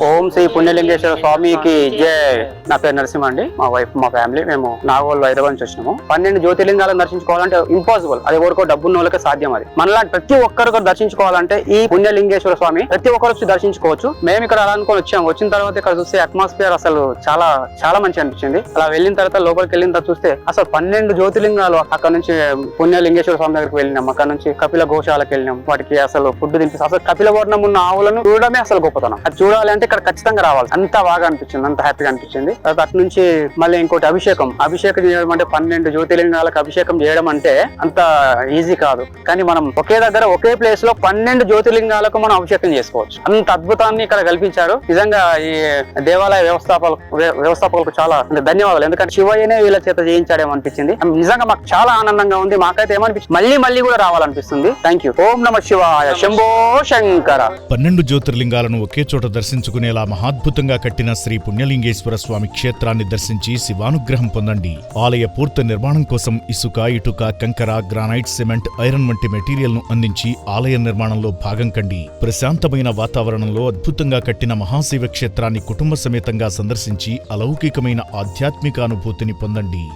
ఓం శ్రీ పుణ్యలింగేశ్వర స్వామికి జై. నా పేరు నరసింహ అండి. మా వైఫ్ మా ఫ్యామిలీ మేము నాగోల్ హైదరాబాద్ నుంచి వచ్చినాము. 12 జ్యోతిర్లింగాలను దర్శించుకోవాలంటే ఇంపాసిబుల్. అది ఎవరికో డబ్బున్న వాళ్ళకే సాధ్యం. అది మనలాంటి ప్రతి ఒక్కరు దర్శించుకోవాలంటే ఈ పుణ్యలింగేశ్వర స్వామి ప్రతి ఒక్కరు వచ్చి దర్శించుకోవచ్చు. మేము ఇక్కడ అలా అనుకొని వచ్చాము. వచ్చిన తర్వాత ఇక్కడ చూస్తే అట్మాస్ఫియర్ అసలు చాలా చాలా మంచి అనిపించింది. అలా వెళ్ళిన తర్వాత లోపలికి వెళ్ళిన తర్వాత చూస్తే అసలు 12 జ్యోతిర్లింగాలు. అక్కడ నుంచి పుణ్యలింగేశ్వర స్వామి దగ్గరికి వెళ్ళినాం. అక్కడ నుంచి కపిల గోశాలకు వెళ్ళినాం. వాటికి అసలు ఫుడ్ తినిపిస్తాం. అసలు కపిల వర్ణం ఉన్న ఆవులను చూడడమే అసలు గొప్పతనం. అది చూడాలి అంటే ఇక్కడ ఖచ్చితంగా రావాలి. అంత బాగా అనిపించింది, అంత హ్యాపీగా అనిపించింది. తర్వాత అటు నుంచి మళ్ళీ ఇంకోటి అభిషేకం చేయడం అంటే 12 జ్యోతిర్లింగాలకు అభిషేకం చేయడం అంటే అంత ఈజీ కాదు. కానీ మనం ఒకే దగ్గర ఒకే ప్లేస్ లో 12 జ్యోతిర్లింగాలకు మనం అభిషేకం చేసుకోవచ్చు. అంత అద్భుతాన్ని ఇక్కడ కల్పించారు. నిజంగా ఈ దేవాలయ వ్యవస్థాపకులకు చాలా ధన్యవాదాలు. ఎందుకంటే శివయ్యనే వీళ్ళ చేత చేయించాడేమో అనిపించింది. నిజంగా మాకు చాలా ఆనందంగా ఉంది. మాకైతే ఏమనిపించింది, మళ్ళీ కూడా రావాలనిపిస్తుంది. Thank you. ఓం నమః శివాయ. శంభో శంకర. 12 జ్యోతిర్లింగాలను ఒకే చోట దర్శించుకునేలా మహాద్భుతంగా కట్టిన శ్రీ పుణ్యలింగేశ్వర స్వామి క్షేత్రాన్ని దర్శించి శివానుగ్రహం పొందండి. ఆలయ పూర్తి నిర్మాణం కోసం ఇసుక, ఇటుక, కంకర, గ్రానైట్, సిమెంట్, ఐరన్ వంటి మెటీరియల్ ను అందించి ఆలయ నిర్మాణంలో భాగం కండి. ప్రశాంతమైన వాతావరణంలో అద్భుతంగా కట్టిన మహాశివ క్షేత్రాన్ని కుటుంబ సమేతంగా సందర్శించి అలౌకికమైన ఆధ్యాత్మిక అనుభూతిని పొందండి.